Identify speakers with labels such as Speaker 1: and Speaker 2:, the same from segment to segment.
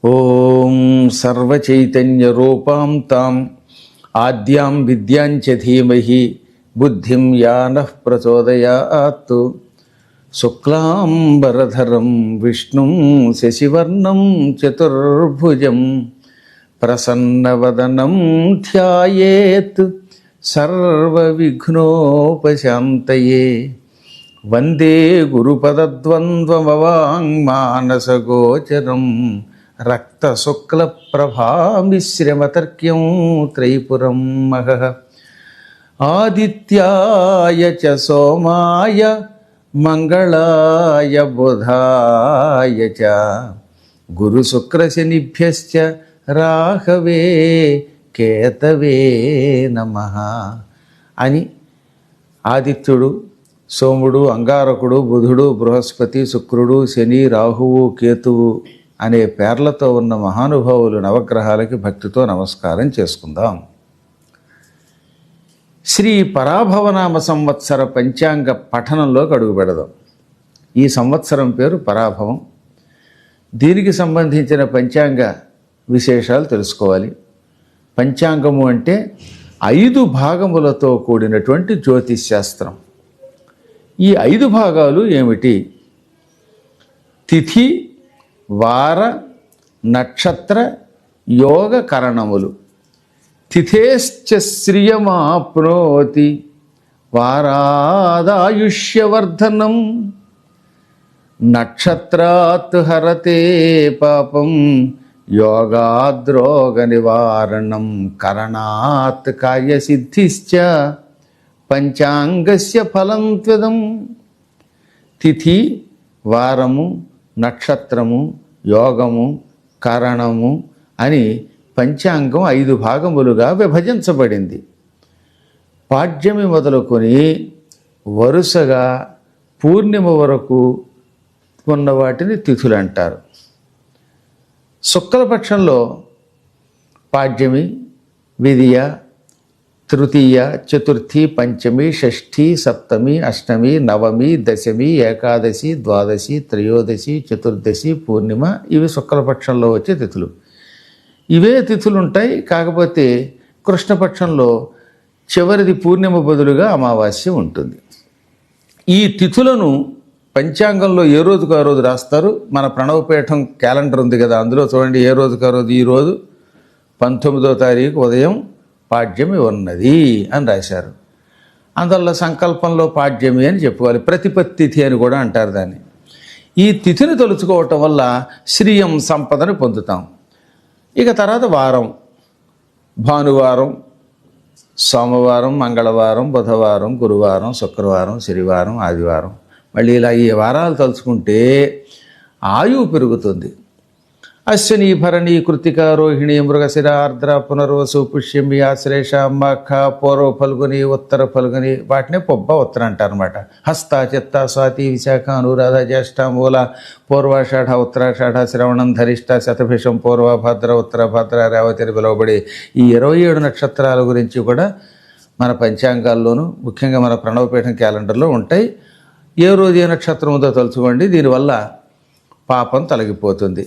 Speaker 1: ఓం సర్వచైతన్యరూపాం తాం ఆద్యాం విద్యాంచ ధీమహి బుద్ధిం యానః ప్రచోదయాత్. శుక్లాంబరధరం విష్ణుం శశివర్ణం చతుర్భుజం ప్రసన్నవదనం ధ్యాయేత్ సర్వవిఘ్నోపశాంతయే. వందే గురుపదద్వంద్వమవాంగ్మానసగోచరం రక్తశుక్లప్రభామిశ్రమతర్క్యం త్రైపురం మహః. ఆదిత్యాయ చ సోమాయ మంగళాయ బుధాయ చ గురుశుక్రశనిభ్యశ్చ రాహవే కేతవే నమః అని ఆదిత్యుడు, సోముడు, అంగారకుడు, బుధుడు, బృహస్పతి, శుక్రుడు, శని, రాహువు, కేతువు అనే పేర్లతో ఉన్న మహానుభావులు నవగ్రహాలకి భక్తితో నమస్కారం చేసుకుందాం. శ్రీ పరాభవనామ సంవత్సర పంచాంగ పఠనంలోకి అడుగు పెడదాం. ఈ సంవత్సరం పేరు పరాభవం. దీనికి సంబంధించిన పంచాంగ విశేషాలు తెలుసుకోవాలి. పంచాంగము అంటే 5 భాగములతో కూడినటువంటి జ్యోతిష్శాస్త్రం. ఈ 5 భాగాలు ఏమిటి? తిథి, వార, నక్షత్ర, యోగ కరణములు. తిథేశ్చ శ్రియమాప్నోతి వారాదాయుష్యవర్ధనం నక్షత్రాత్ హరతే పాపం యోగాద్రోగ నివారణం కరణాత్ కార్యసిద్ధిశ్చ పంచాంగస్య ఫలం త్వదం. తిథి, వారము, నక్షత్రము, యోగము, కరణము అని పంచాంగం 5 భాగములుగా విభజించబడింది. పాడ్యమి మొదలుకొని వరుసగా పూర్ణిమ వరకు ఉన్న వాటిని తిథులు అంటారు. శుక్లపక్షంలో పాడ్యమి, విదియ, తృతీయ, చతుర్థి, పంచమి, షష్ఠి, సప్తమి, అష్టమి, నవమి, దశమి, ఏకాదశి, ద్వాదశి, త్రయోదశి, చతుర్దశి, పూర్ణిమ ఇవి శుక్లపక్షంలో వచ్చే తిథులు. ఇవే తిథులు ఉంటాయి. కాకపోతే కృష్ణపక్షంలో చివరిది పూర్ణిమ బదులుగా అమావాస్య ఉంటుంది. ఈ తిథులను పంచాంగంలో ఏ రోజుకు ఆ రోజు రాస్తారు. మన ప్రణవపీఠం క్యాలెండర్ ఉంది కదా, అందులో చూడండి ఏ రోజుకు ఆ రోజు. ఈరోజు 19వ తారీఖు ఉదయం పాడ్యమి ఉన్నది అని రాశారు. అందువల్ల సంకల్పంలో పాడ్యమి అని చెప్పుకోవాలి. ప్రతిపత్తి తిథి అని కూడా అంటారు దాన్ని. ఈ తిథిని తలుచుకోవటం వల్ల శ్రీయం సంపదను పొందుతాం. ఇక తర్వాత వారం, భానువారం, సోమవారం, మంగళవారం, బుధవారం, గురువారం, శుక్రవారం, శనివారం, ఆదివారం. మళ్ళీ ఇలా ఈ వారాలు తలుచుకుంటే ఆయువు పెరుగుతుంది. అశ్విని, భరణి, కృతిక, రోహిణి, మృగశిర, ఆర్ద్ర, పునర్వసు, పుష్యమి, ఆశ్లేష, మఖ, పూర్వ ఫల్గుని, ఉత్తర ఫల్గుని వాటినే పొబ్బ ఉత్తర అంటారనమాట. హస్త, చిత్త, స్వాతి, విశాఖ, అనురాధ, జ్యేష్ఠ, మూల, పూర్వాషాఢ, ఉత్తరాషాఢ, శ్రవణం, ధరిష్ట, శతభిషం, పూర్వ, భద్ర, ఉత్తర భద్ర, రేవతి అని పిలువబడే ఈ 27 నక్షత్రాల గురించి కూడా మన పంచాంగాల్లోనూ ముఖ్యంగా మన ప్రణవపీఠం క్యాలెండర్లో ఉంటాయి. ఏ రోజు ఏ నక్షత్రం ఉందో తలుచుకోండి. దీనివల్ల పాపం తొలగిపోతుంది.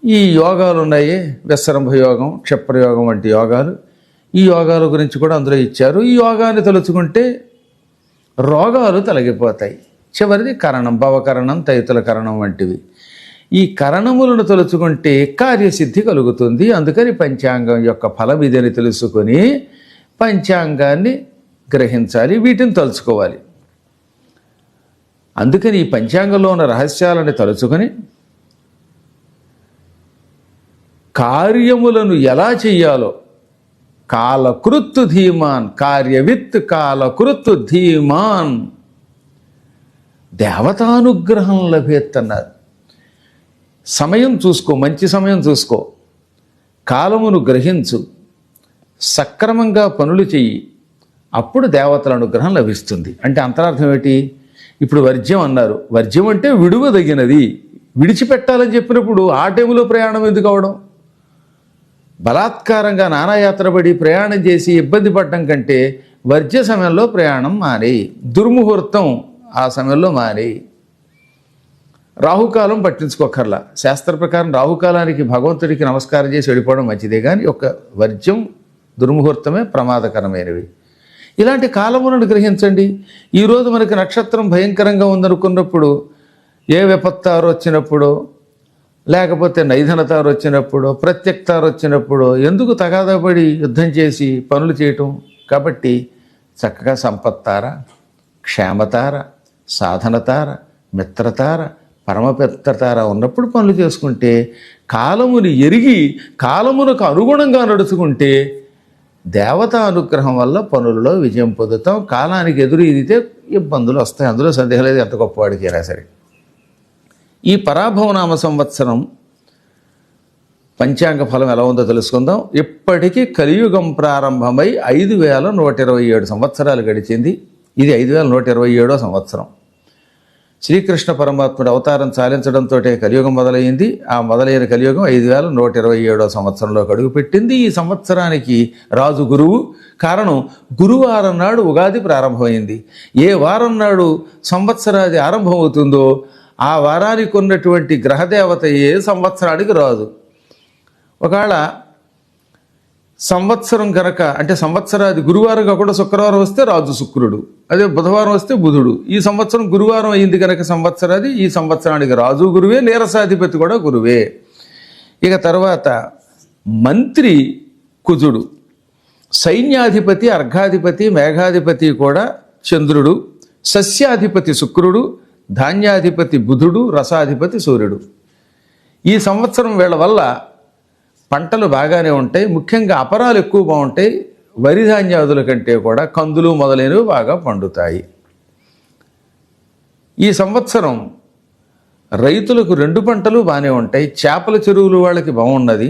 Speaker 1: ఈ యోగాలు ఉన్నాయి, విశ్రంభ యోగం, క్షిప్రయోగం వంటి యోగాలు. ఈ యోగాల గురించి కూడా అందులో ఇచ్చారు. ఈ యోగాన్ని తలుచుకుంటే రోగాలు తొలగిపోతాయి. చివరిది కరణం, భవకరణం, తైతుల కరణం వంటివి. ఈ కరణములను తలుచుకుంటే కార్యసిద్ధి కలుగుతుంది. అందుకని పంచాంగం యొక్క ఫలం ఇదని తెలుసుకొని పంచాంగాన్ని గ్రహించాలి, వీటిని తలుచుకోవాలి. అందుకని ఈ పంచాంగంలో ఉన్న రహస్యాలని తలుచుకొని కార్యములను ఎలా చెయ్యాలో కాలకృత్తు ధీమాన్, కార్యవిత్ కాలకృత్తు ధీమాన్, దేవతానుగ్రహం లభేత్తన్నారు. సమయం చూసుకో, మంచి సమయం చూసుకో, కాలమును గ్రహించు, సక్రమంగా పనులు చెయ్యి, అప్పుడు దేవతల అనుగ్రహం లభిస్తుంది. అంటే అంతరార్థం ఏంటి? ఇప్పుడు వర్జ్యం అన్నారు. వర్జ్యం అంటే విడువదగినది, విడిచిపెట్టాలని చెప్పినప్పుడు ఆ టైంలో ప్రయాణం ఎందుకు అవడం? బలాత్కారంగా నానాయాత్ర పడి ప్రయాణం చేసి ఇబ్బంది పడటం కంటే వర్జ్య సమయంలో ప్రయాణం మానేయి, దుర్ముహూర్తం ఆ సమయంలో మానేయి. రాహుకాలం పట్టించుకోకర్లా. శాస్త్ర ప్రకారం రాహుకాలానికి భగవంతుడికి నమస్కారం చేసి వెళ్ళిపోవడం మంచిదే, కానీ ఒక వర్జ్యం దుర్ముహూర్తమే ప్రమాదకరమైనవి. ఇలాంటి కాలములను గ్రహించండి. ఈరోజు మనకి నక్షత్రం భయంకరంగా ఉందనుకున్నప్పుడు, ఏ విపత్తారు వచ్చినప్పుడు, లేకపోతే నైధనతారు వచ్చినప్పుడు, ప్రత్యక్తారు వచ్చినప్పుడు ఎందుకు తగాదాపడి యుద్ధం చేసి పనులు చేయటం? కాబట్టి చక్కగా సంపత్తార, క్షేమతార, సాధనతార, మిత్రతార, పరమపిత్రతార ఉన్నప్పుడు పనులు చేసుకుంటే, కాలముని ఎరిగి కాలమునకు అనుగుణంగా నడుచుకుంటే దేవతా అనుగ్రహం వల్ల పనులలో విజయం పొందుతాం. కాలానికి ఎదురు ఇదితే ఇబ్బందులు వస్తాయి, అందులో సందేహం లేదు, ఎంత గొప్పవాడికైనా సరే. ఈ పరాభవనామ సంవత్సరం పంచాంగ ఫలం ఎలా ఉందో తెలుసుకుందాం. ఇప్పటికీ కలియుగం ప్రారంభమై 5127 సంవత్సరాలు గడిచింది. ఇది 5127వ సంవత్సరం. శ్రీకృష్ణ పరమాత్ముడు అవతారం చాలించడంతో కలియుగం మొదలైంది. ఆ మొదలైన కలియుగం 5127వ సంవత్సరంలో అడుగుపెట్టింది. ఈ సంవత్సరానికి రాజు గురువు. కారణం, గురువారం నాడు ఉగాది ప్రారంభమైంది. ఏ వారం నాడు సంవత్సరాది ఆరంభమవుతుందో ఆ వారానికి ఉన్నటువంటి గ్రహదేవత ఏ సంవత్సరానికి రాదు. ఒకవేళ సంవత్సరం కనుక, అంటే సంవత్సరాది గురువారం కాకుండా శుక్రవారం వస్తే రాజు శుక్రుడు, అదే బుధవారం వస్తే బుధుడు. ఈ సంవత్సరం గురువారం అయింది కనుక సంవత్సరాది, ఈ సంవత్సరానికి రాజు గురువే, నీరసాధిపతి కూడా గురువే. ఇక తర్వాత మంత్రి కుజుడు, సైన్యాధిపతి, అర్ఘాధిపతి, మేఘాధిపతి కూడా చంద్రుడు, సస్యాధిపతి శుక్రుడు, ధాన్యాధిపతి బుధుడు, రసాధిపతి సూర్యుడు. ఈ సంవత్సరం వీళ్ళ వల్ల పంటలు బాగానే ఉంటాయి. ముఖ్యంగా అపరాలు ఎక్కువ బాగుంటాయి. వరి ధాన్యాదుల కంటే కూడా కందులు మొదలైనవి బాగా పండుతాయి. ఈ సంవత్సరం రైతులకు 2 పంటలు బాగానే ఉంటాయి. చేపల చెరువులు వాళ్ళకి బాగున్నది.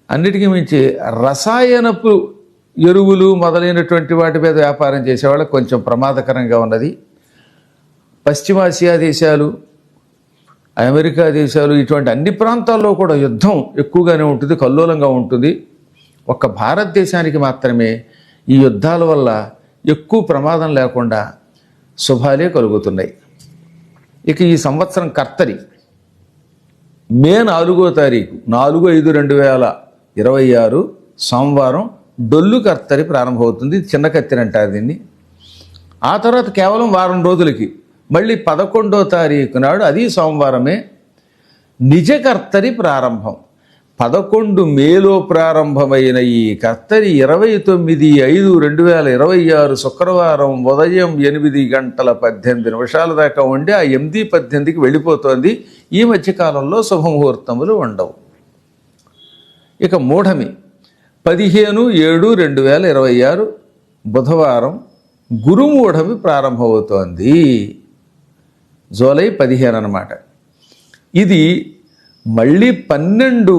Speaker 1: అన్నిటికీ మించి రసాయనపు ఎరువులు మొదలైనటువంటి వాటి మీద వ్యాపారం చేసేవాళ్ళకి కొంచెం ప్రమాదకరంగా ఉన్నది. పశ్చిమాసియా దేశాలు, అమెరికా దేశాలు, ఇటువంటి అన్ని ప్రాంతాల్లో కూడా యుద్ధం ఎక్కువగానే ఉంటుంది, కల్లోలంగా ఉంటుంది. ఒక్క భారతదేశానికి మాత్రమే ఈ యుద్ధాల వల్ల ఎక్కువ ప్రమాదం లేకుండా శుభాలే కలుగుతున్నాయి. ఇక ఈ సంవత్సరం కర్తరి మే 4వ తారీఖు 4/5/2026 సోమవారం డొల్లు కర్తరి ప్రారంభమవుతుంది. చిన్న కత్తిరి అంటారు దీన్ని. ఆ తర్వాత కేవలం వారం రోజులకి మళ్ళీ 11వ తారీఖు నాడు, అది సోమవారమే, నిజ కర్తరి ప్రారంభం. 11 మేలో ప్రారంభమైన ఈ కర్తరి 29/5/2026 శుక్రవారం ఉదయం 8:18 దాకా ఉండి ఆ 8:18కి వెళ్ళిపోతోంది. ఈ మధ్యకాలంలో శుభముహూర్తములు ఉండవు. ఇక మూఢమి 15/7/2026 బుధవారం గురుమూఢమి ప్రారంభమవుతోంది. జూలై 15 అన్నమాట. ఇది మళ్ళీ 12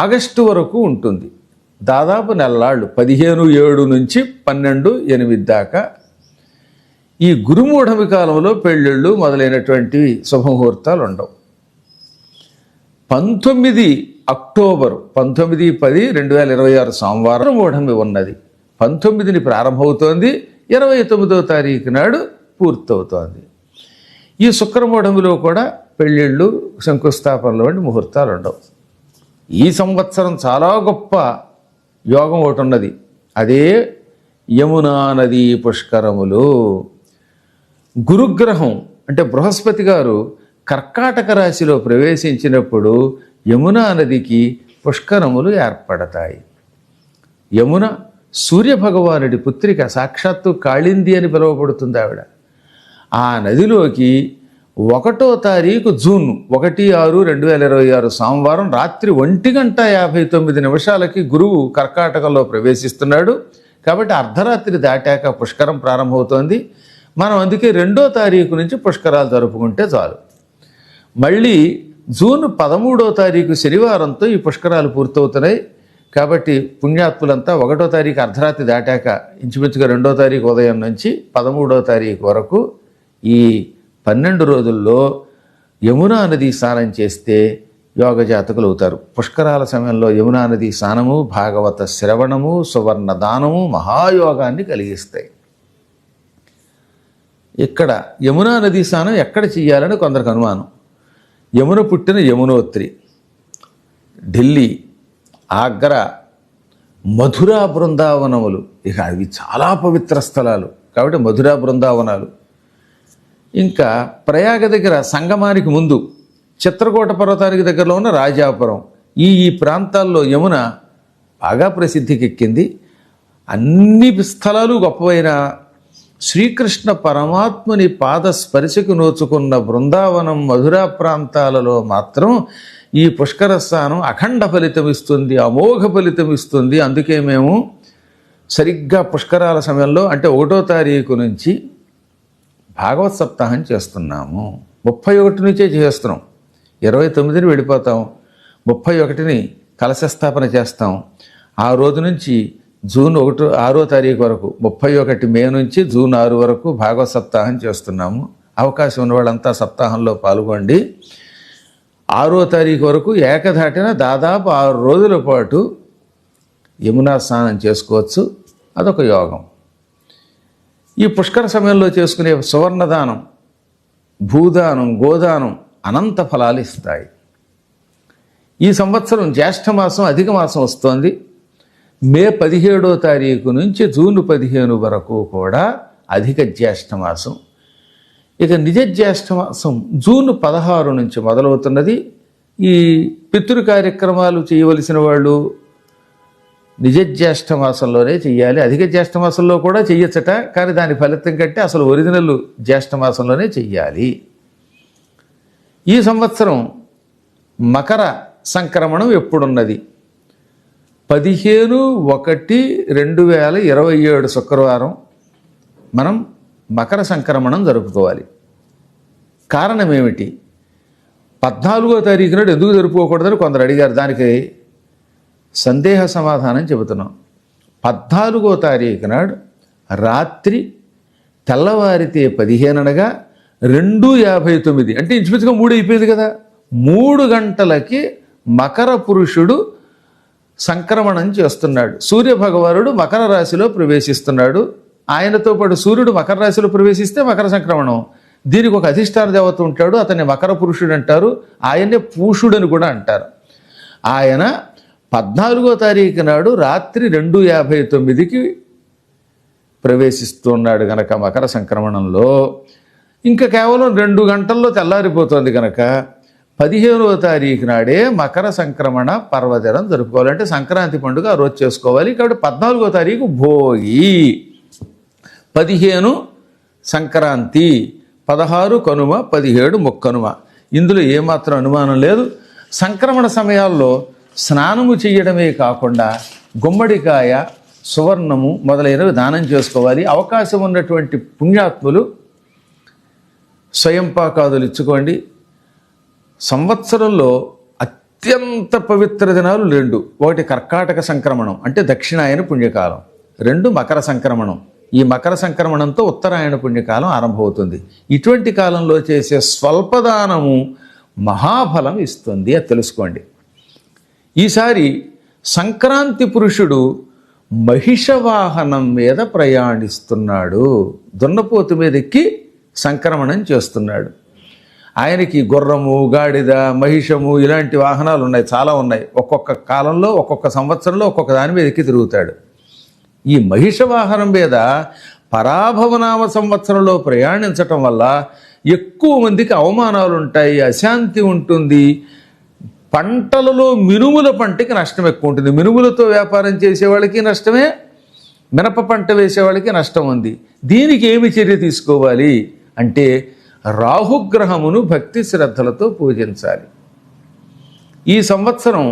Speaker 1: ఆగస్టు వరకు ఉంటుంది. దాదాపు నెలలాళ్ళు, 15/7 నుంచి 12/8 దాకా. ఈ గురుమూఢమి కాలంలో పెళ్ళిళ్ళు మొదలైనటువంటి శుభముహూర్తాలు ఉండవు. 19 అక్టోబరు 19/10/2026 సోమవారం మూఢమి ఉన్నది. 19ని ప్రారంభమవుతోంది, 29వ తారీఖు నాడు పూర్తవుతోంది. ఈ శుక్రమూఢమిలో కూడా పెళ్ళిళ్ళు, శంకుస్థాపనలు వంటి ముహూర్తాలు ఉండవు. ఈ సంవత్సరం చాలా గొప్ప యోగం ఒకటి ఉన్నది. అదే యమునా నదీ పుష్కరములు. గురుగ్రహం అంటే బృహస్పతి గారు కర్కాటక రాశిలో ప్రవేశించినప్పుడు యమునా నదికి పుష్కరములు ఏర్పడతాయి. యమున సూర్యభగవానుడి పుత్రిక, సాక్షాత్తు కాళింది అని పిలువబడుతుంది ఆవిడ. ఆ నదిలోకి 1వ తారీఖు జూన్ 1/6/2026 సోమవారం రాత్రి 1:59 గురువు కర్కాటకంలో ప్రవేశిస్తున్నాడు. కాబట్టి అర్ధరాత్రి దాటాక పుష్కరం ప్రారంభమవుతోంది. మనం అందుకే 2వ తారీఖు నుంచి పుష్కరాలు జరుపుకుంటే చాలు. మళ్ళీ జూన్ 13వ తారీఖు శనివారంతో ఈ పుష్కరాలు పూర్తవుతున్నాయి. కాబట్టి పుణ్యాత్ములంతా 1వ తారీఖు అర్ధరాత్రి దాటాక ఇంచుమించుగా 2వ తారీఖు ఉదయం నుంచి 13వ తారీఖు వరకు ఈ 12 రోజుల్లో యమునా నది స్నానం చేస్తే యోగ జాతకులు అవుతారు. పుష్కరాల సమయంలో యమునా నది స్నానము, భాగవత శ్రవణము, సువర్ణ దానము మహాయోగాన్ని కలిగిస్తాయి. ఇక్కడ యమునా నదీ స్నానం ఎక్కడ చెయ్యాలని కొందరికి అనుమానం. యమున పుట్టిన యమునోత్రి, ఢిల్లీ, ఆగ్రా, మధురా బృందావనములు, ఇక అవి చాలా పవిత్ర స్థలాలు కాబట్టి మధురా బృందావనాలు. ఇంకా ప్రయాగ దగ్గర సంగమానికి ముందు చిత్రకూట పర్వతానికి దగ్గరలో ఉన్న రాజాపురం, ఈ ప్రాంతాల్లో యమున బాగా ప్రసిద్ధికెక్కింది. అన్ని స్థలాలు గొప్పవైన శ్రీకృష్ణ పరమాత్ముని పాద స్పర్శకు నోచుకున్న బృందావనం మధురా ప్రాంతాలలో మాత్రం ఈ పుష్కర స్నానం అఖండ ఫలితం ఇస్తుంది, అమోఘ ఫలితం ఇస్తుంది. అందుకే మేము సరిగ్గా పుష్కరాల సమయంలో అంటే 1వ తారీఖు నుంచి భాగవత్ సప్తాహం చేస్తున్నాము. 31 నుంచే చేస్తున్నాం, 29ని వెళ్ళిపోతాం, 31ని కలశ స్థాపన చేస్తాం. ఆ రోజు నుంచి జూన్ 6వ తారీఖు వరకు, 31 మే నుంచి జూన్ 6 వరకు భాగవత్ సప్తాహం చేస్తున్నాము. అవకాశం ఉన్న వాళ్ళంతా సప్తాహంలో పాల్గొండి. 6వ తారీఖు వరకు ఏకధాటిన దాదాపు 6 రోజుల పాటు యమునా స్నానం చేసుకోవచ్చు. అదొక యోగం. ఈ పుష్కర సమయంలో చేసుకునే సువర్ణదానం, భూదానం, గోదానం అనంత ఫలాలు ఇస్తాయి. ఈ సంవత్సరం జ్యేష్ఠమాసం అధిక మాసం వస్తోంది. మే 17వ తారీఖు నుంచి జూన్ 15 వరకు కూడా అధిక జ్యేష్ఠమాసం. ఇక నిజ జ్యేష్ఠమాసం జూన్ 16 నుంచి మొదలవుతున్నది. ఈ పితృ కార్యక్రమాలు చేయవలసిన వాళ్ళు నిజ జ్యేష్ఠమాసంలోనే చెయ్యాలి. అధిక జ్యేష్ఠమాసంలో కూడా చెయ్యొచ్చట, కానీ దాని ఫలితం కంటే అసలు ఒరిజినల్ జ్యేష్ఠమాసంలోనే చెయ్యాలి. ఈ సంవత్సరం మకర సంక్రమణం ఎప్పుడున్నది? 15/1/2027 శుక్రవారం మనం మకర సంక్రమణం జరుపుకోవాలి. కారణం ఏమిటి? 14వ తారీఖు నాడు ఎందుకు జరుపుకోకూడదని కొందరు అడిగారు. దానికి సందేహ సమాధానం చెబుతున్నాం. 14వ తారీఖు నాడు రాత్రి తెల్లవారితే 15 అనగా 2:59 అంటే ఇంచుమించుగా 3 అయిపోయింది కదా. 3 గంటలకి మకర పురుషుడు సంక్రమణం చేస్తున్నాడు. సూర్య భగవానుడు మకర రాశిలో ప్రవేశిస్తున్నాడు. ఆయనతో పాటు సూర్యుడు మకర రాశిలో ప్రవేశిస్తే మకర సంక్రమణం. దీనికి ఒక అధిష్టాన దేవత ఉంటాడు, అతన్ని మకర పురుషుడు అంటారు. ఆయనే పూషుడని కూడా అంటారు. ఆయన 14వ తారీఖు నాడు రాత్రి 2:59కి ప్రవేశిస్తున్నాడు గనక మకర సంక్రమణంలో ఇంకా కేవలం 2 గంటల్లో తెల్లారిపోతుంది కనుక 15వ తారీఖు నాడే మకర సంక్రమణ పర్వదినం జరుపుకోవాలంటే సంక్రాంతి పండుగ ఆ రోజు చేసుకోవాలి. కాబట్టి 14వ తారీఖు భోగి, 15 సంక్రాంతి, 16 కనుమ, 17 ముక్కనుమ. ఇందులో ఏమాత్రం అనుమానం లేదు. సంక్రమణ సమయాల్లో స్నానము చేయడమే కాకుండా గుమ్మడికాయ, సువర్ణము మొదలైనవి దానం చేసుకోవాలి. అవకాశం ఉన్నటువంటి పుణ్యాత్ములు స్వయంపాకాదులు ఇచ్చుకోండి. సంవత్సరంలో అత్యంత పవిత్ర దినాలు 2. ఒకటి కర్కాటక సంక్రమణం అంటే దక్షిణాయన పుణ్యకాలం, 2 మకర సంక్రమణం. ఈ మకర సంక్రమణంతో ఉత్తరాయణ పుణ్యకాలం ఆరంభమవుతుంది. ఇటువంటి కాలంలో చేసే స్వల్పదానము మహాఫలం ఇస్తుంది, అది తెలుసుకోండి. ఈసారి సంక్రాంతి పురుషుడు మహిషవాహనం మీద ప్రయాణిస్తున్నాడు. దున్నపోతు మీద ఎక్కి సంక్రమణం చేస్తున్నాడు. ఆయనకి గుర్రము, గాడిద, మహిషము ఇలాంటి వాహనాలు ఉన్నాయి, చాలా ఉన్నాయి. ఒక్కొక్క కాలంలో ఒక్కొక్క సంవత్సరంలో ఒక్కొక్క దాని మీద ఎక్కి తిరుగుతాడు. ఈ మహిష వాహనం మీద పరాభవనామ సంవత్సరంలో ప్రయాణించటం వల్ల ఎక్కువ మందికి అవమానాలు ఉంటాయి, అశాంతి ఉంటుంది. పంటలలో మినుముల పంటకి నష్టం ఎక్కువ ఉంటుంది. మినుములతో వ్యాపారం చేసేవాళ్ళకి నష్టమే, మినప పంట వేసేవాళ్ళకి నష్టం ఉంది. దీనికి ఏమి చర్య తీసుకోవాలి అంటే రాహుగ్రహమును భక్తి శ్రద్ధలతో పూజించాలి. ఈ సంవత్సరం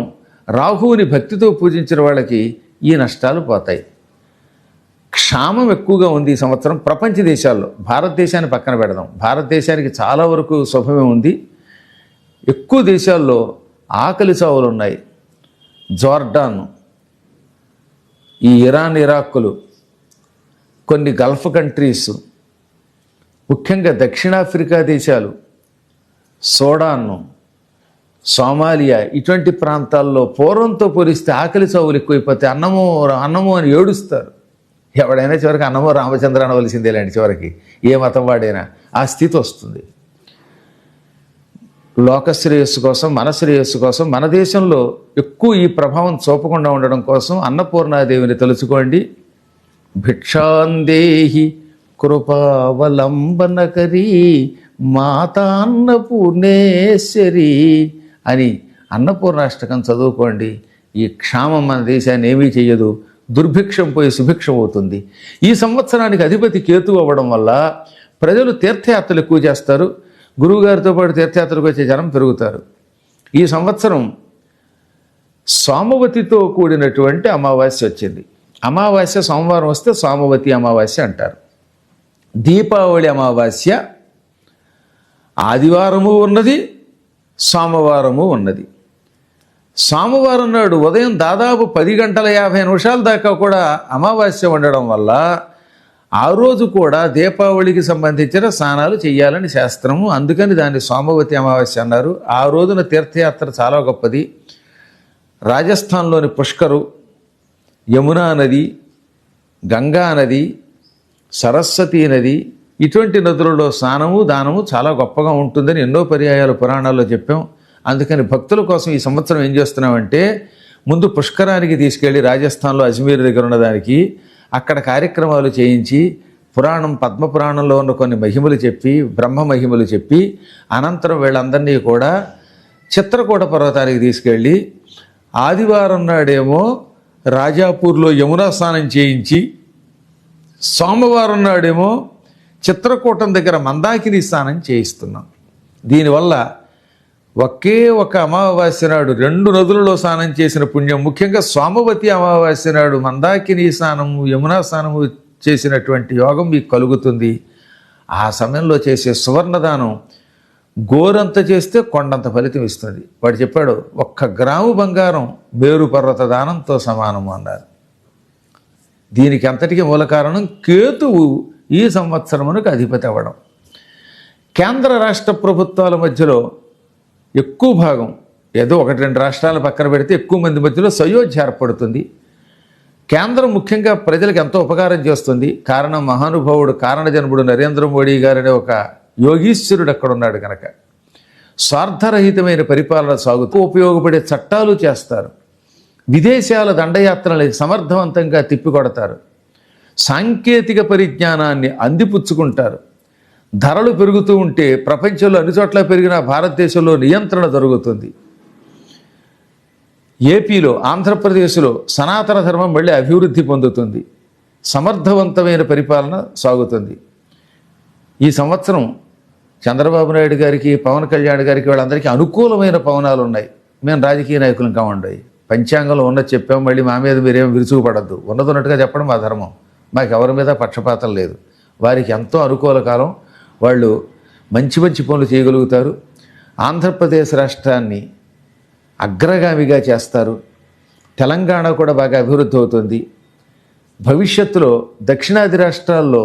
Speaker 1: రాహువుని భక్తితో పూజించిన వాళ్ళకి ఈ నష్టాలు పోతాయి. క్షామం ఎక్కువగా ఉంది ఈ సంవత్సరం ప్రపంచ దేశాల్లో. భారతదేశాన్ని పక్కన పెడదాం, భారతదేశానికి చాలా వరకు శుభమే ఉంది. ఎక్కువ దేశాల్లో ఆకలి చావులు ఉన్నాయి. జోర్డాన్, ఈ ఇరాన్, ఇరాక్కులు, కొన్ని గల్ఫ్ కంట్రీస్, ముఖ్యంగా దక్షిణాఫ్రికా దేశాలు, సోడాను, సోమాలియా ఇటువంటి ప్రాంతాల్లో పూర్వంతో పోలిస్తే ఆకలి చావులు ఎక్కువైపోతే అన్నము అని ఏడుస్తారు. ఎవడైనా చివరికి అన్నమో రామచంద్ర అనవలసిందేలేండి, చివరికి ఏ మతం వాడైనా ఆ స్థితి వస్తుంది. లోక శ్రేయస్సు కోసం, మన శ్రేయస్సు కోసం, మన దేశంలో ఎక్కువ ఈ ప్రభావం చూపకుండా ఉండడం కోసం అన్నపూర్ణాదేవిని తలుచుకోండి. భిక్షాందేహి కృపావలంబనకరీ మాతాన్నపూర్ణేశ్వరి అని అన్నపూర్ణాష్టకం చదువుకోండి. ఈ క్షామం మన దేశాన్ని ఏమీ చెయ్యదు, దుర్భిక్షం పోయి సుభిక్షం అవుతుంది. ఈ సంవత్సరానికి అధిపతి కేతు అవ్వడం వల్ల ప్రజలు తీర్థయాత్రలు ఎక్కువ చేస్తారు. గురువుగారితో పాటు తీర్థయాత్రకు వచ్చే జనం పెరుగుతారు. ఈ సంవత్సరం సోమవతితో కూడినటువంటి అమావాస్య వచ్చింది. అమావాస్య సోమవారం వస్తే సోమవతి అమావాస్య అంటారు. దీపావళి అమావాస్య ఆదివారము ఉన్నది, సోమవారము ఉన్నది. సోమవారం నాడు ఉదయం దాదాపు 10:50 దాకా కూడా అమావాస్య ఉండడం వల్ల ఆ రోజు కూడా దీపావళికి సంబంధించిన స్నానాలు చేయాలని శాస్త్రము. అందుకని దాన్ని సోమవతి అమావాస్య అన్నారు. ఆ రోజున తీర్థయాత్ర చాలా గొప్పది. రాజస్థాన్లోని పుష్కరు, యమునా నది, గంగా నది, సరస్వతీ నది, ఇటువంటి నదులలో స్నానము దానము చాలా గొప్పగా ఉంటుందని ఎన్నో పర్యాయాలు పురాణాల్లో చెప్పాం. అందుకని భక్తుల కోసం ఈ సంవత్సరం ఏం చేస్తున్నామంటే, ముందు పుష్కరానికి తీసుకెళ్ళి రాజస్థాన్లో అజ్మీర్ దగ్గర ఉన్నదానికి అక్కడ కార్యక్రమాలు చేయించి పద్మపురాణంలో ఉన్న కొన్ని మహిమలు చెప్పి, బ్రహ్మ మహిమలు చెప్పి, అనంతరం వీళ్ళందరినీ కూడా చిత్రకూట పర్వతానికి తీసుకెళ్ళి ఆదివారం నాడేమో రాజాపూర్లో యమునా స్నానం చేయించి, సోమవారం నాడేమో చిత్రకూటం దగ్గర మందాకిని స్నానం చేయిస్తున్నాం. దీనివల్ల ఒకే ఒక అమావాస్య నాడు 2 నదులలో స్నానం చేసిన పుణ్యం, ముఖ్యంగా సోమవతి అమావాస్య నాడు మందాకిని స్నానము, యమునా స్నానము చేసినటువంటి యోగం మీకు కలుగుతుంది. ఆ సమయంలో చేసే సువర్ణదానం గోరంత చేస్తే కొండంత ఫలితం ఇస్తుంది. వాడు చెప్పాడు, 1 గ్రాము బంగారం మేరు పర్వత దానంతో సమానము అన్నారు. దీనికి అంతటికీ మూల కారణం కేతువు ఈ సంవత్సరమునకు అధిపతి అవ్వడం. కేంద్ర రాష్ట్ర ప్రభుత్వాల మధ్యలో ఎక్కువ భాగం, ఏదో 1-2 రాష్ట్రాల పక్కన పెడితే ఎక్కువ మంది మధ్యలో సయోధ్య ఏర్పడుతుంది. కేంద్రం ముఖ్యంగా ప్రజలకు ఎంతో ఉపకారం చేస్తుంది. కారణం మహానుభావుడు కారణజన్ముడు నరేంద్ర మోడీ గారనే ఒక యోగీశ్వరుడు అక్కడ ఉన్నాడు కనుక స్వార్థరహితమైన పరిపాలన సాగుతూ ఉపయోగపడే చట్టాలు చేస్తారు. విదేశాల దండయాత్రలు సమర్థవంతంగా తిప్పికొడతారు. సాంకేతిక పరిజ్ఞానాన్ని అందిపుచ్చుకుంటారు. ధరలు పెరుగుతూ ఉంటే ప్రపంచంలో అన్ని చోట్ల పెరిగిన భారతదేశంలో నియంత్రణ జరుగుతుంది. ఏపీలో, ఆంధ్రప్రదేశ్లో సనాతన ధర్మం మళ్ళీ అభివృద్ధి పొందుతుంది. సమర్థవంతమైన పరిపాలన సాగుతుంది. ఈ సంవత్సరం చంద్రబాబు నాయుడు గారికి, పవన్ కళ్యాణ్ గారికి, వాళ్ళందరికీ అనుకూలమైన పవనాలు ఉన్నాయి. మేము రాజకీయ నాయకులం కావండి, పంచాంగంలో ఉన్నది చెప్పాము, మళ్ళీ మా మీద మీరేం విరుచుకుపడద్దు. ఉన్నట్టుగా చెప్పడం మా ధర్మం. మాకు ఎవరి మీద పక్షపాతం లేదు. వారికి ఎంతో అనుకూల కాలం. వాళ్ళు మంచి మంచి పనులు చేయగలుగుతారు. ఆంధ్రప్రదేశ్ రాష్ట్రాన్ని అగ్రగామిగా చేస్తారు. తెలంగాణ కూడా బాగా అభివృద్ధి అవుతుంది. భవిష్యత్తులో దక్షిణాది రాష్ట్రాల్లో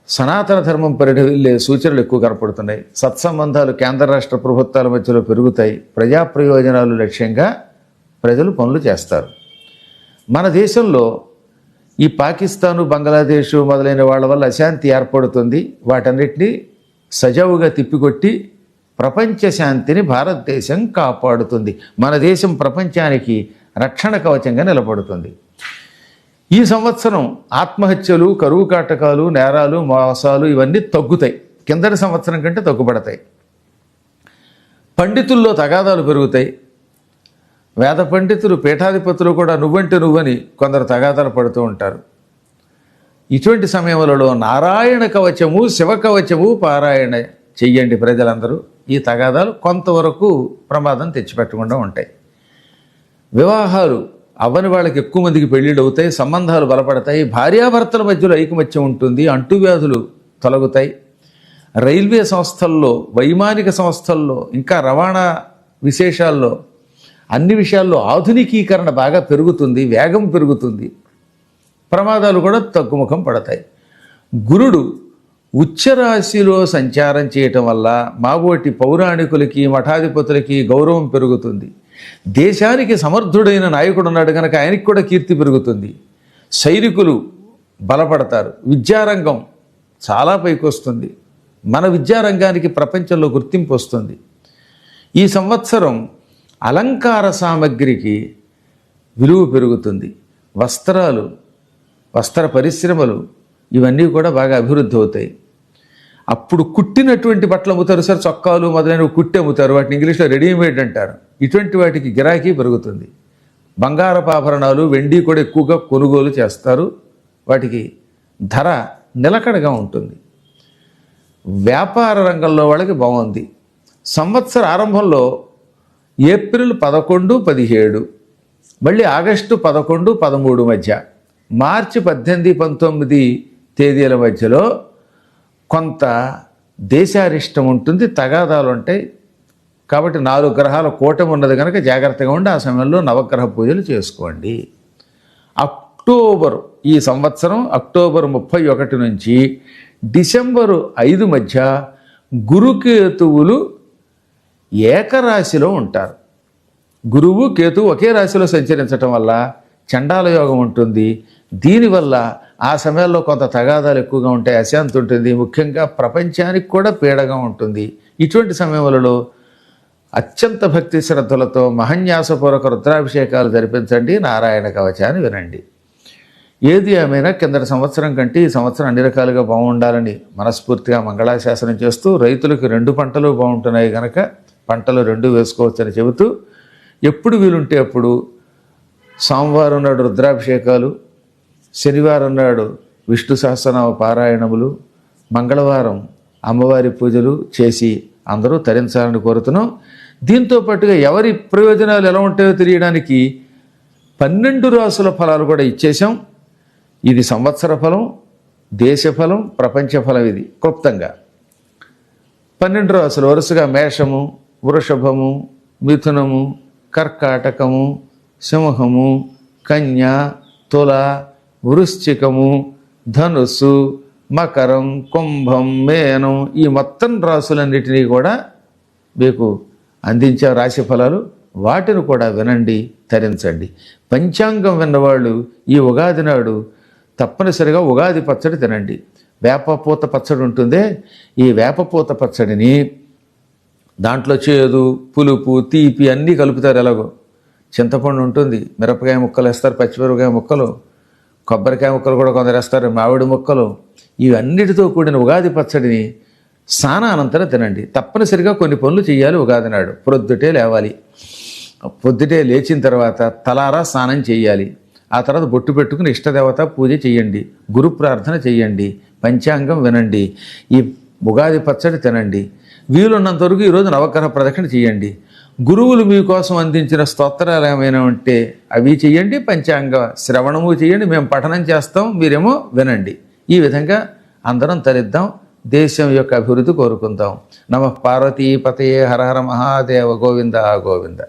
Speaker 1: సనాతన ధర్మం పరిఢవిల్లే సూచనలు ఎక్కువ కనపడుతున్నాయి. సత్సంబంధాలు కేంద్ర రాష్ట్ర ప్రభుత్వాల మధ్యలో పెరుగుతాయి. ప్రజా ప్రయోజనాలు లక్ష్యంగా ప్రజలు పనులు చేస్తారు. మన దేశంలో ఈ పాకిస్తాను, బంగ్లాదేశు మొదలైన వాళ్ళ వల్ల అశాంతి ఏర్పడుతుంది. వాటన్నిటినీ సజావుగా తిప్పికొట్టి ప్రపంచ శాంతిని భారతదేశం కాపాడుతుంది. మన దేశం ప్రపంచానికి రక్షణ కవచంగా నిలబడుతుంది. ఈ సంవత్సరం ఆత్మహత్యలు, కరువు కాటకాలు, నేరాలు, మోసాలు ఇవన్నీ తగ్గుతాయి. కిందటి సంవత్సరం కంటే తగ్గుపడతాయి. పండితుల్లో తగాదాలు పెరుగుతాయి. వేద పండితులు, పీఠాధిపతులు కూడా నువ్వంటే నువ్వని కొందరు తగాదాలు పడుతూ ఉంటారు. ఇటువంటి సమయంలో నారాయణ కవచము, శివ కవచము పారాయణ చెయ్యండి ప్రజలందరూ. ఈ తగాదాలు కొంతవరకు ప్రమాదం తెచ్చిపెట్టకుండా ఉంటాయి. వివాహాలు అవ్వని వాళ్ళకి ఎక్కువ మందికి పెళ్ళిళ్ళు అవుతాయి. సంబంధాలు బలపడతాయి. భార్యాభర్తల మధ్యలో ఐకమత్యం ఉంటుంది. అంటువ్యాధులు తొలగుతాయి. రైల్వే సంస్థల్లో, వైమానిక సంస్థల్లో, ఇంకా రవాణా విశేషాల్లో, అన్ని విషయాల్లో ఆధునికీకరణ బాగా పెరుగుతుంది. వేగం పెరుగుతుంది. ప్రమాదాలు కూడా తగ్గుముఖం పడతాయి. గురుడు ఉచ్చరాశిలో సంచారం చేయటం వల్ల మాబోటి పౌరాణికులకి, మఠాధిపతులకి గౌరవం పెరుగుతుంది. దేశానికి సమర్థుడైన నాయకుడు ఉన్నాడు కనుక ఆయనకి కూడా కీర్తి పెరుగుతుంది. సైనికులు బలపడతారు. విద్యారంగం చాలా పైకి వస్తుంది. మన విద్యారంగానికి ప్రపంచంలో గుర్తింపు వస్తుంది. ఈ సంవత్సరం అలంకార సామగ్రికి విలువ పెరుగుతుంది. వస్త్రాలు, వస్త్ర పరిశ్రమలు ఇవన్నీ కూడా బాగా అభివృద్ధి అవుతాయి. అప్పుడు కుట్టినటువంటి బట్టలు అమ్ముతారు సార్, చొక్కాలు మొదలైనవి కుట్టి అమ్ముతారు, వాటిని ఇంగ్లీష్లో రెడీమేడ్ అంటారు. ఇటువంటి వాటికి గిరాకీ పెరుగుతుంది. బంగారపు ఆభరణాలు, వెండి కూడా ఎక్కువగా కొనుగోలు చేస్తారు. వాటికి ధర నిలకడగా ఉంటుంది. వ్యాపార రంగంలో వాళ్ళకి బాగుంది. సంవత్సర ఆరంభంలో ఏప్రిల్ 11, 17, మళ్ళీ ఆగస్టు 11, 13 మధ్య, మార్చి 18, 19 తేదీల మధ్యలో కొంత దేశారిష్టం ఉంటుంది, తగాదాలు ఉంటాయి. కాబట్టి 4 గ్రహాల కూటమి ఉన్నది కనుక జాగ్రత్తగా ఉండి ఆ సమయంలో నవగ్రహ పూజలు చేసుకోండి. అక్టోబర్, ఈ సంవత్సరం అక్టోబర్ 31 నుంచి డిసెంబరు 5 మధ్య గురుకేతువులు ఏకరాశిలో ఉంటారు. గురువు కేతువు ఒకే రాశిలో సంచరించటం వల్ల చండాల యోగం ఉంటుంది. దీనివల్ల ఆ సమయాల్లో కొంత తగాదాలు ఎక్కువగా ఉంటాయి, అశాంతి ఉంటుంది. ముఖ్యంగా ప్రపంచానికి కూడా పీడగా ఉంటుంది. ఇటువంటి సమయంలో అత్యంత భక్తి శ్రద్ధలతో మహన్యాసపూర్వక రుద్రాభిషేకాలు జరిపించండి, నారాయణ కవచాన్ని వినండి. ఏది ఏమైనా కిందటి సంవత్సరం కంటే ఈ సంవత్సరం అన్ని రకాలుగా బాగుండాలని మనస్ఫూర్తిగా మంగళాశాసనం చేస్తూ, రైతులకు 2 పంటలు బాగుంటున్నాయి కనుక పంటలు 2 వేసుకోవచ్చని చెబుతూ, ఎప్పుడు వీలుంటే అప్పుడు సోమవారం నాడు రుద్రాభిషేకాలు, శనివారం నాడు విష్ణు సహస్రనామ పారాయణములు, మంగళవారం అమ్మవారి పూజలు చేసి అందరూ తరించాలని కోరుతున్నాం. దీంతో పాటుగా ఎవరి ప్రయోజనాలు ఎలా ఉంటాయో తెలియడానికి 12 రాసుల ఫలాలు కూడా ఇచ్చేసాం. ఇది సంవత్సర ఫలం, దేశ ఫలం, ప్రపంచ ఫలం. ఇది క్లుప్తంగా 12 రాసులు వరుసగా మేషము, వృషభము, మిథునము, కర్కాటకము, సింహము, కన్య, తుల, వృశ్చికము, ధనుస్సు, మకరం, కుంభం, మేనం, ఈ మొత్తం రాసులన్నిటినీ కూడా మీకు అందించే రాశి ఫలాలు. వాటిని కూడా వినండి, తరించండి. పంచాంగం విన్నవాళ్ళు ఈ ఉగాది నాడు తప్పనిసరిగా ఉగాది పచ్చడి తినండి. వేపపూత పచ్చడి ఉంటుందే, ఈ వేపపూత పచ్చడిని దాంట్లో చేదు, పులుపు, తీపి అన్నీ కలుపుతారు. ఎలాగో చింతపండు ఉంటుంది, మిరపకాయ ముక్కలు వేస్తారు, పచ్చిమిరపకాయ ముక్కలు, కొబ్బరికాయ ముక్కలు కూడా కొందరు వేస్తారు, మామిడి ముక్కలు, ఇవన్నిటితో కూడిన ఉగాది పచ్చడిని స్నానానంతరం తినండి. తప్పనిసరిగా కొన్ని పనులు చేయాలి ఉగాది నాడు. ప్రొద్దుటే లేవాలి, పొద్దుటే లేచిన తర్వాత తలారా స్నానం చేయాలి. ఆ తర్వాత బొట్టు పెట్టుకుని ఇష్టదేవత పూజ చేయండి, గురు ప్రార్థన చేయండి, పంచాంగం వినండి, ఈ ఉగాది పచ్చడి తినండి. వీలున్నంత వరకు ఈరోజు నవగ్రహ ప్రదక్షిణ చేయండి. గురువులు మీకోసం అందించిన స్తోత్రాలు ఏమైనా ఉంటే అవి చేయండి, పంచాంగ శ్రవణము చేయండి. మేము పఠనం చేస్తాం, మీరేమో వినండి. ఈ విధంగా అందరం తరిద్దాం, దేశం యొక్క అభివృద్ధి కోరుకుందాం. నమః పార్వతీపతయే హర హర మహాదేవ, గోవింద గోవింద.